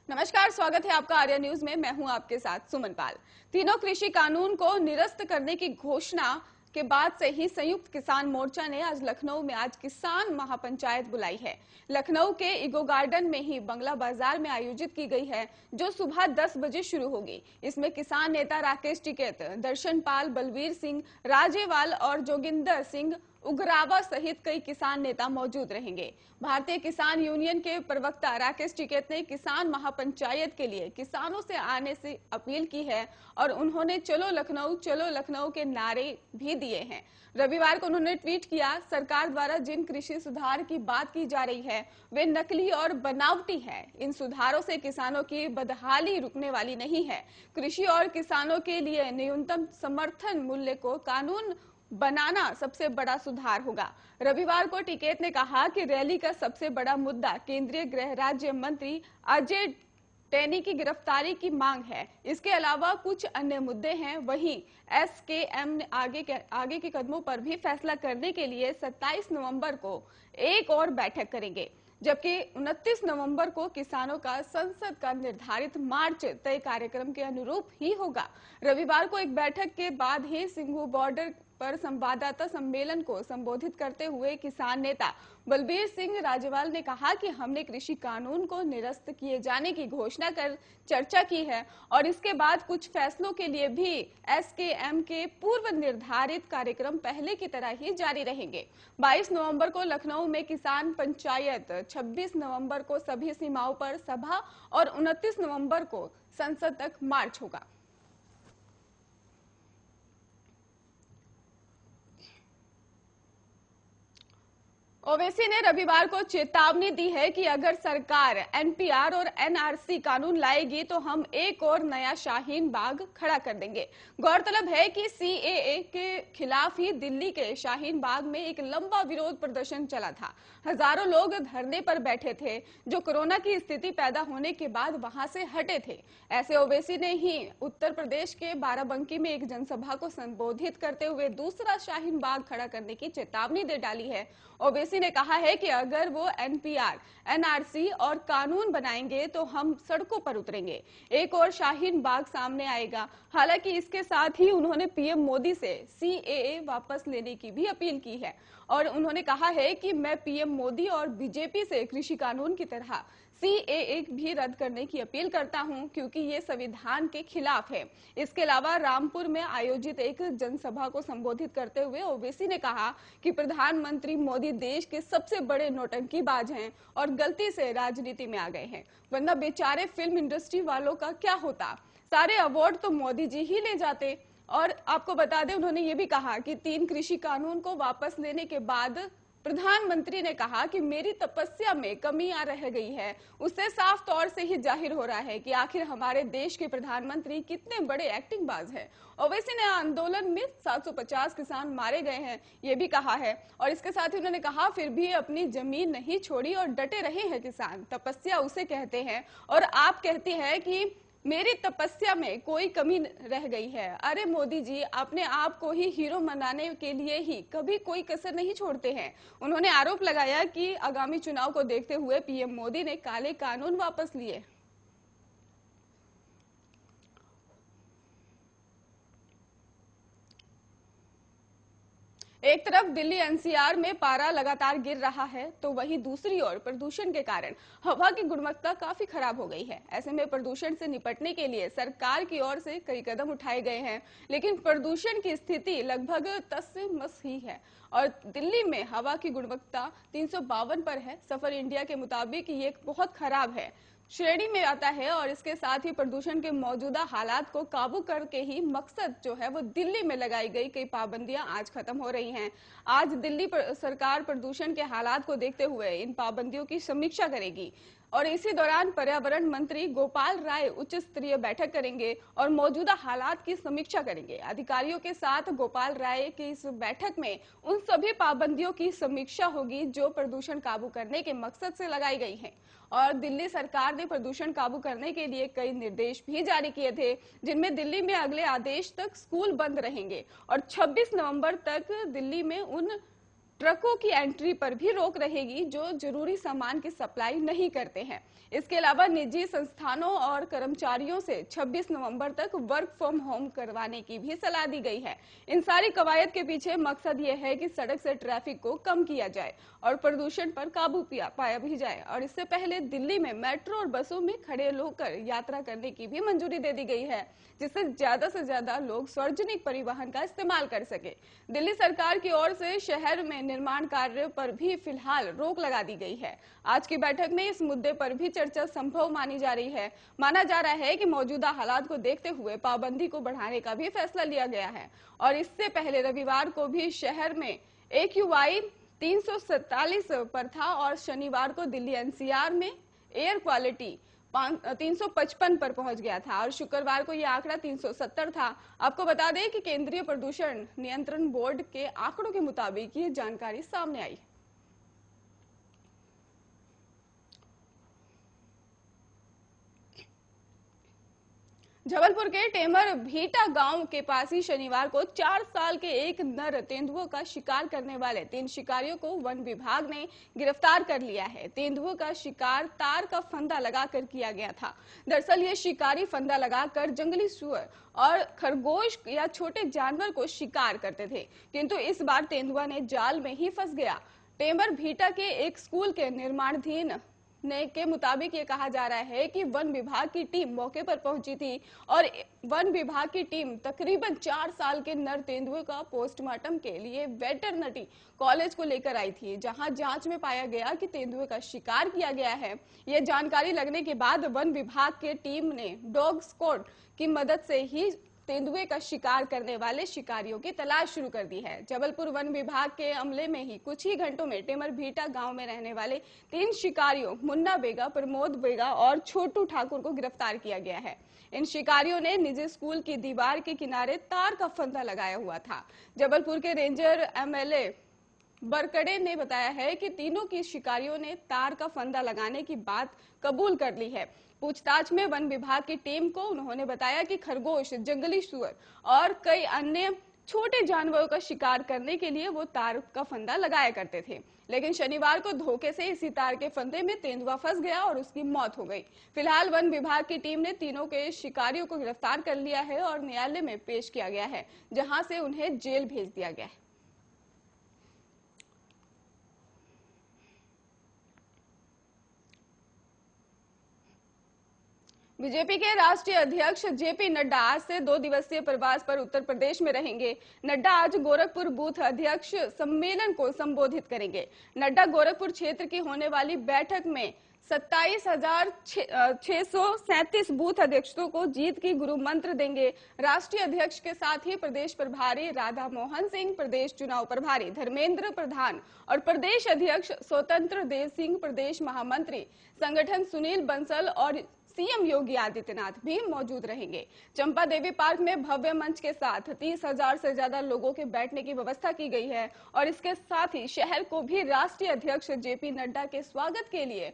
नमस्कार, स्वागत है आपका आर्या न्यूज में। मैं हूं आपके साथ सुमन पाल। तीनों कृषि कानून को निरस्त करने की घोषणा के बाद से ही संयुक्त किसान मोर्चा ने आज लखनऊ में किसान महापंचायत बुलाई है। लखनऊ के इको गार्डन में ही बंगला बाजार में आयोजित की गई है, जो सुबह 10 बजे शुरू होगी। इसमें किसान नेता राकेश टिकैत, दर्शन पाल, बलवीर सिंह राजेवाल और जोगिंदर सिंह उग्रावा सहित कई किसान नेता मौजूद रहेंगे। भारतीय किसान यूनियन के प्रवक्ता राकेश टिकैत ने किसान महापंचायत के लिए किसानों से आने से अपील की है और उन्होंने चलो लखनऊ के नारे भी दिए हैं। रविवार को उन्होंने ट्वीट किया, सरकार द्वारा जिन कृषि सुधार की बात की जा रही है वे नकली और बनावटी है। इन सुधारों से किसानों की बदहाली रुकने वाली नहीं है। कृषि और किसानों के लिए न्यूनतम समर्थन मूल्य को कानून बनाना सबसे बड़ा सुधार होगा। रविवार को टिकैत ने कहा कि रैली का सबसे बड़ा मुद्दा केंद्रीय गृह राज्य मंत्री अजय टैनी की गिरफ्तारी की मांग है। इसके अलावा कुछ अन्य मुद्दे हैं। वहीं एसकेएम ने आगे के कदमों पर भी फैसला करने के लिए 27 नवंबर को एक और बैठक करेंगे, जबकि 29 नवंबर को किसानों का संसद का निर्धारित मार्च तय कार्यक्रम के अनुरूप ही होगा। रविवार को एक बैठक के बाद ही सिंघू बॉर्डर पर संवाददाता सम्मेलन को संबोधित करते हुए किसान नेता बलबीर सिंह राजेवाल ने कहा कि हमने कृषि कानून को निरस्त किए जाने की घोषणा कर चर्चा की है और इसके बाद कुछ फैसलों के लिए भी एसकेएम के पूर्व निर्धारित कार्यक्रम पहले की तरह ही जारी रहेंगे। 22 नवंबर को लखनऊ में किसान पंचायत, 26 नवंबर को सभी सीमाओं पर सभा और 29 नवंबर को संसद तक मार्च होगा। ओवैसी ने रविवार को चेतावनी दी है कि अगर सरकार एनपीआर और एनआरसी कानून लाएगी तो हम एक और नया शाहीन बाग खड़ा कर देंगे। गौरतलब है कि सीएए के खिलाफ ही दिल्ली के शाहीन बाग में एक लंबा विरोध प्रदर्शन चला था। हजारों लोग धरने पर बैठे थे, जो कोरोना की स्थिति पैदा होने के बाद वहां से हटे थे। ऐसे ओवैसी ने ही उत्तर प्रदेश के बाराबंकी में एक जनसभा को संबोधित करते हुए दूसरा शाहीन बाग खड़ा करने की चेतावनी दे डाली है। ओवैसी ने कहा है कि अगर वो एनपीआर, एनआरसी और कानून बनाएंगे तो हम सड़कों पर उतरेंगे, एक और शाहीन बाग सामने आएगा। हालांकि इसके साथ ही उन्होंने पीएम मोदी से सीएए वापस लेने की भी अपील की है और उन्होंने कहा है कि मैं पीएम मोदी और बीजेपी से कृषि कानून की तरह सीएए भी रद्द करने की अपील करता हूं, क्योंकि ये संविधान के खिलाफ है। इसके अलावा रामपुर में आयोजित एक जनसभा को संबोधित करते हुए ओवैसी ने कहा कि प्रधानमंत्री मोदी देश के सबसे बड़े नौटंकीबाज हैं और गलती से राजनीति में आ गए हैं, वरना बेचारे फिल्म इंडस्ट्री वालों का क्या होता। सारे अवार्ड तो मोदी जी ही ले जाते। और आपको बता दें, उन्होंने ये भी कहा कि 3 कृषि कानून को वापस लेने के बाद प्रधानमंत्री ने कहा कि मेरी तपस्या में कमी आ रह गई है। उससे साफ तौर से ही जाहिर हो रहा है कि आखिर हमारे देश के प्रधानमंत्री कितने बड़े एक्टिंग बाज हैं। ओवैसी ने आंदोलन में 750 किसान मारे गए हैं, ये भी कहा है। और इसके साथ ही उन्होंने कहा, फिर भी अपनी जमीन नहीं छोड़ी और डटे रहे हैं किसान। तपस्या उसे कहते हैं और आप कहती हैं कि मेरी तपस्या में कोई कमी रह गई है। अरे मोदी जी, अपने आप को ही हीरो मनाने के लिए ही कभी कोई कसर नहीं छोड़ते हैं। उन्होंने आरोप लगाया कि आगामी चुनाव को देखते हुए पीएम मोदी ने काले कानून वापस लिए। एक तरफ दिल्ली एनसीआर में पारा लगातार गिर रहा है, तो वहीं दूसरी ओर प्रदूषण के कारण हवा की गुणवत्ता काफी खराब हो गई है। ऐसे में प्रदूषण से निपटने के लिए सरकार की ओर से कई कदम उठाए गए हैं, लेकिन प्रदूषण की स्थिति लगभग तस से मस ही है और दिल्ली में हवा की गुणवत्ता 352 पर है। सफर इंडिया के मुताबिक ये बहुत खराब है श्रेणी में आता है और इसके साथ ही प्रदूषण के मौजूदा हालात को काबू करके ही मकसद जो है वो दिल्ली में लगाई गई कई पाबंदियां आज खत्म हो रही हैं। आज दिल्ली सरकार प्रदूषण के हालात को देखते हुए इन पाबंदियों की समीक्षा करेगी और इसी दौरान पर्यावरण मंत्री गोपाल राय उच्च स्तरीय बैठक करेंगे और मौजूदा हालात की समीक्षा करेंगे। अधिकारियों के साथ गोपाल राय की इस बैठक में उन सभी पाबंदियों की समीक्षा होगी जो प्रदूषण काबू करने के मकसद से लगाई गई हैं। और दिल्ली सरकार ने प्रदूषण काबू करने के लिए कई निर्देश भी जारी किए थे, जिनमें दिल्ली में अगले आदेश तक स्कूल बंद रहेंगे और 26 नवंबर तक दिल्ली में उन ट्रकों की एंट्री पर भी रोक रहेगी जो जरूरी सामान की सप्लाई नहीं करते हैं। इसके अलावा निजी संस्थानों और कर्मचारियों से 26 नवंबर तक वर्क फ्रॉम होम करवाने की भी सलाह दी गई है। इन सारी कवायद के पीछे मकसद ये है कि सड़क से ट्रैफिक को कम किया जाए और प्रदूषण पर काबू पाया भी जाए। और इससे पहले दिल्ली में मेट्रो और बसों में खड़े होकर यात्रा करने की भी मंजूरी दे दी गई है, जिससे ज्यादा से ज्यादा लोग सार्वजनिक परिवहन का इस्तेमाल कर सके। दिल्ली सरकार की ओर से शहर में निर्माण कार्य पर भी फिलहाल रोक लगा दी गई है। आज की बैठक में इस मुद्दे पर भी चर्चा संभव मानी जा रही है। माना जा रहा है कि मौजूदा हालात को देखते हुए पाबंदी को बढ़ाने का भी फैसला लिया गया है। और इससे पहले रविवार को भी शहर में AQI 347 पर था और शनिवार को दिल्ली NCR में एयर क्वालिटी 355 पर पहुंच गया था और शुक्रवार को यह आंकड़ा 370 था। आपको बता दें कि केंद्रीय प्रदूषण नियंत्रण बोर्ड के आंकड़ों के मुताबिक ये जानकारी सामने आई। जबलपुर के टेमर भीटा गांव के पास ही शनिवार को 4 साल के एक नर तेंदुओं का शिकार करने वाले 3 शिकारियों को वन विभाग ने गिरफ्तार कर लिया है। तेंदुओं का शिकार तार का फंदा लगाकर किया गया था। दरअसल ये शिकारी फंदा लगाकर जंगली सुअर और खरगोश या छोटे जानवर को शिकार करते थे, किंतु इस बार तेंदुआ ने जाल में ही फंस गया। टेमर भीटा के एक स्कूल के निर्माणाधीन के मुताबिक ये कहा जा रहा है कि वन विभाग की टीम मौके पर पहुंची थी और वन विभाग की टीम तकरीबन 4 साल के नर तेंदुए का पोस्टमार्टम के लिए वेटरनरी कॉलेज को लेकर आई थी, जहां जांच में पाया गया कि तेंदुए का शिकार किया गया है। यह जानकारी लगने के बाद वन विभाग के टीम ने डॉग स्क्वाड की मदद से ही तेंदुए का शिकार करने वाले शिकारियों की तलाश शुरू कर दी है। जबलपुर वन विभाग के अमले में ही कुछ ही घंटों में टेमर भीटा गांव में रहने वाले 3 शिकारियों मुन्ना बेगा, प्रमोद बेगा और छोटू ठाकुर को गिरफ्तार किया गया है। इन शिकारियों ने निजी स्कूल की दीवार के किनारे तार का फंदा लगाया हुआ था। जबलपुर के रेंजर MLA बरकड़े ने बताया है कि तीनों की शिकारियों ने तार का फंदा लगाने की बात कबूल कर ली है। पूछताछ में वन विभाग की टीम को उन्होंने बताया कि खरगोश, जंगली सुअर और कई अन्य छोटे जानवरों का शिकार करने के लिए वो तार का फंदा लगाया करते थे, लेकिन शनिवार को धोखे से इसी तार के फंदे में तेंदुआ फंस गया और उसकी मौत हो गई। फिलहाल वन विभाग की टीम ने तीनों के शिकारियों को गिरफ्तार कर लिया है और न्यायालय में पेश किया गया है, जहां से उन्हें जेल भेज दिया गया है। बीजेपी के राष्ट्रीय अध्यक्ष JP नड्डा आज से 2 दिवसीय प्रवास पर उत्तर प्रदेश में रहेंगे। नड्डा आज गोरखपुर बूथ अध्यक्ष सम्मेलन को संबोधित करेंगे। नड्डा गोरखपुर क्षेत्र की होने वाली बैठक में 27,637 बूथ अध्यक्षों को जीत की गुरु मंत्र देंगे। राष्ट्रीय अध्यक्ष के साथ ही प्रदेश प्रभारी राधा मोहन सिंह, प्रदेश चुनाव प्रभारी धर्मेंद्र प्रधान और प्रदेश अध्यक्ष स्वतंत्र देव सिंह, प्रदेश महामंत्री संगठन सुनील बंसल और CM योगी आदित्यनाथ भी मौजूद रहेंगे। चंपा देवी पार्क में भव्य मंच के साथ 30,000 से ज्यादा लोगों के बैठने की व्यवस्था की गई है और इसके साथ ही शहर को भी राष्ट्रीय अध्यक्ष JP नड्डा के स्वागत के लिए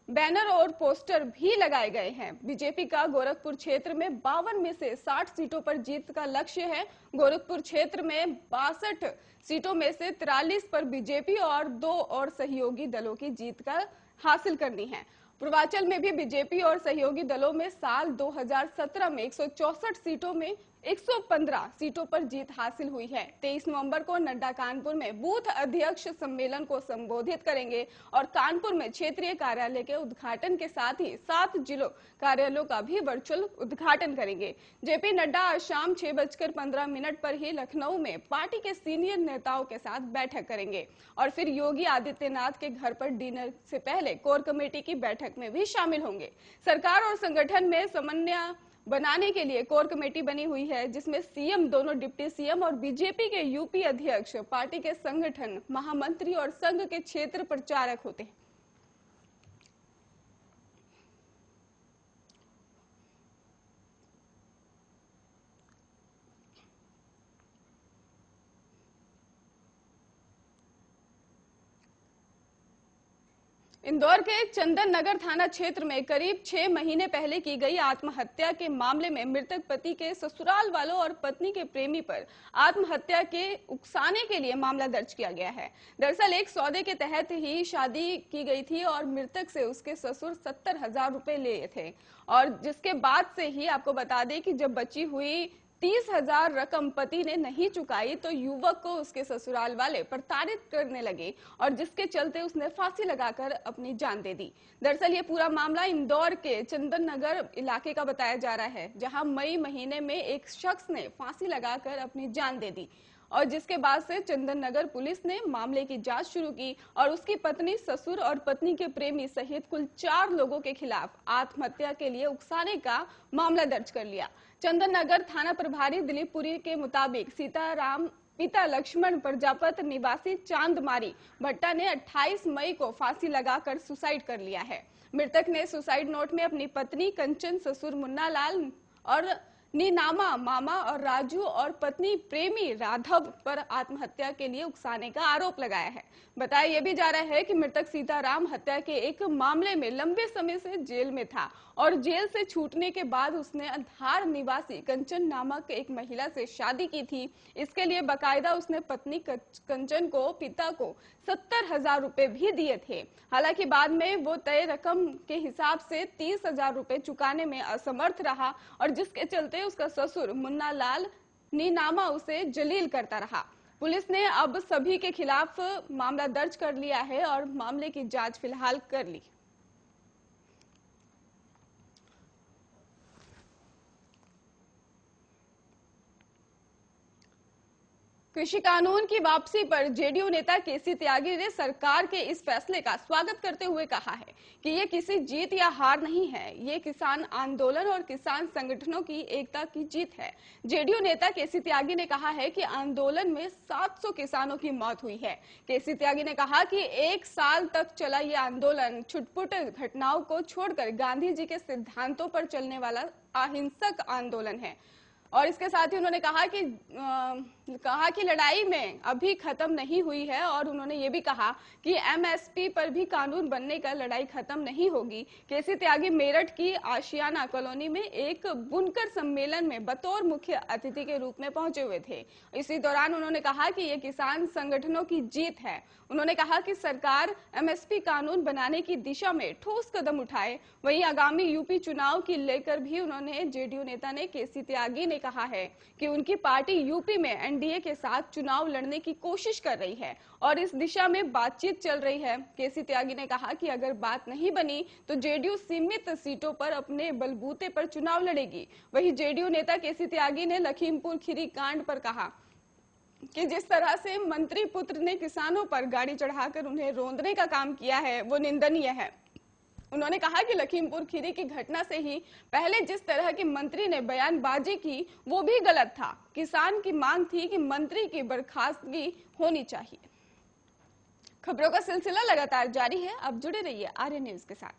बैनर और पोस्टर भी लगाए गए हैं। बीजेपी का गोरखपुर क्षेत्र में 52 में से 60 सीटों पर जीत का लक्ष्य है। गोरखपुर क्षेत्र में 62 सीटों में से 43 पर बीजेपी और 2 और सहयोगी दलों की जीत का हासिल करनी है। पूर्वांचल में भी बीजेपी और सहयोगी दलों में साल 2017 में 164 सीटों में 115 सीटों पर जीत हासिल हुई है। 23 नवंबर को नड्डा कानपुर में बूथ अध्यक्ष सम्मेलन को संबोधित करेंगे और कानपुर में क्षेत्रीय कार्यालय के उद्घाटन के साथ ही 7 जिलों कार्यालयों का भी वर्चुअल उद्घाटन करेंगे। JP नड्डा आज शाम 6:15 पर ही लखनऊ में पार्टी के सीनियर नेताओं के साथ बैठक करेंगे और फिर योगी आदित्यनाथ के घर पर डिनर से पहले कोर कमेटी की बैठक में भी शामिल होंगे। सरकार और संगठन में समन्वय बनाने के लिए कोर कमेटी बनी हुई है, जिसमें CM, दोनों डिप्टी CM और बीजेपी के UP अध्यक्ष, पार्टी के संगठन महामंत्री और संघ के क्षेत्र प्रचारक होते हैं। इंदौर के चंदन नगर थाना क्षेत्र में करीब 6 महीने पहले की गई आत्महत्या के मामले में मृतक पति के ससुराल वालों और पत्नी के प्रेमी पर आत्महत्या के उकसाने के लिए मामला दर्ज किया गया है। दरअसल एक सौदे के तहत ही शादी की गई थी और मृतक से उसके ससुर 70,000 रुपए लिए थे और जिसके बाद से ही आपको बता दें कि जब बची हुई 30,000 रकम पति ने नहीं चुकाई तो युवक को उसके ससुराल वाले प्रताड़ित करने लगे और जिसके चलते उसने फांसी लगाकर अपनी जान दे दी। दरअसल ये पूरा मामला इंदौर के चंदन नगर इलाके का बताया जा रहा है, जहां मई महीने में एक शख्स ने फांसी लगाकर अपनी जान दे दी और जिसके बाद से चंदन नगर पुलिस ने मामले की जांच शुरू की और उसकी पत्नी, ससुर और पत्नी के प्रेमी सहित कुल 4 लोगों के खिलाफ आत्महत्या के लिए उकसाने का मामला दर्ज कर लिया। चंदन नगर थाना प्रभारी दिलीप पुरी के मुताबिक सीताराम पिता लक्ष्मण प्रजापत निवासी चांदमारी भट्टा ने 28 मई को फांसी लगाकर सुसाइड कर लिया है। मृतक ने सुसाइड नोट में अपनी पत्नी कंचन, ससुर मुन्ना लाल और नीनामा मामा और राजू और पत्नी प्रेमी राघव पर आत्महत्या के लिए उकसाने का आरोप लगाया है। बताया यह भी जा रहा है कि मृतक सीताराम हत्या के एक मामले में लंबे समय से जेल में था और जेल से छूटने के बाद उसने धार निवासी कंचन नामक एक महिला से शादी की थी। इसके लिए बकायदा उसने पत्नी कंचन को, पिता को 70,000 रुपए भी दिए थे। हालांकि बाद में वो तय रकम के हिसाब से 30,000 रुपए चुकाने में असमर्थ रहा और जिसके चलते उसका ससुर मुन्ना लाल नीनामा उसे जलील करता रहा। पुलिस ने अब सभी के खिलाफ मामला दर्ज कर लिया है और मामले की जांच फिलहाल कर ली। कृषि कानून की वापसी पर जेडीयू नेता केसी त्यागी ने सरकार के इस फैसले का स्वागत करते हुए कहा है कि ये किसी जीत या हार नहीं है, ये किसान आंदोलन और किसान संगठनों की एकता की जीत है। जेडीयू नेता केसी त्यागी ने कहा है कि आंदोलन में 700 किसानों की मौत हुई है। केसी त्यागी ने कहा कि 1 साल तक चला ये आंदोलन छुटपुट घटनाओं को छोड़कर गांधी जी के सिद्धांतों पर चलने वाला अहिंसक आंदोलन है। और इसके साथ ही उन्होंने कहा कि लड़ाई में अभी खत्म नहीं हुई है और उन्होंने ये भी कहा कि एमएसपी पर भी कानून बनने का लड़ाई खत्म नहीं होगी। केसी त्यागी मेरठ की आशियाना कॉलोनी में एक बुनकर सम्मेलन में बतौर मुख्य अतिथि के रूप में पहुंचे हुए थे। इसी दौरान उन्होंने कहा कि ये किसान संगठनों की जीत है। उन्होंने कहा कि सरकार एमएसपी कानून बनाने की दिशा में ठोस कदम उठाए। वहीं आगामी यूपी चुनाव की लेकर भी उन्होंने जेडीयू नेता ने केसी त्यागी ने कहा है कि उनकी पार्टी यूपी में एनडीए के साथ चुनाव लड़ने की कोशिश कर रही है और इस दिशा में बातचीत चल रही है। केसी त्यागी ने कहा कि अगर बात नहीं बनी तो जेडीयू सीमित सीटों पर अपने बलबूते पर चुनाव लड़ेगी। वहीं जेडीयू नेता केसी त्यागी ने लखीमपुर खीरी कांड पर कहा कि जिस तरह से मंत्री पुत्र ने किसानों पर गाड़ी चढ़ाकर उन्हें रौंदने का काम किया है वो निंदनीय है। उन्होंने कहा कि लखीमपुर खीरी की घटना से ही पहले जिस तरह की मंत्री ने बयानबाजी की वो भी गलत था। किसान की मांग थी कि मंत्री की बर्खास्तगी होनी चाहिए। खबरों का सिलसिला लगातार जारी है, अब जुड़े रहिए आर्य न्यूज के साथ।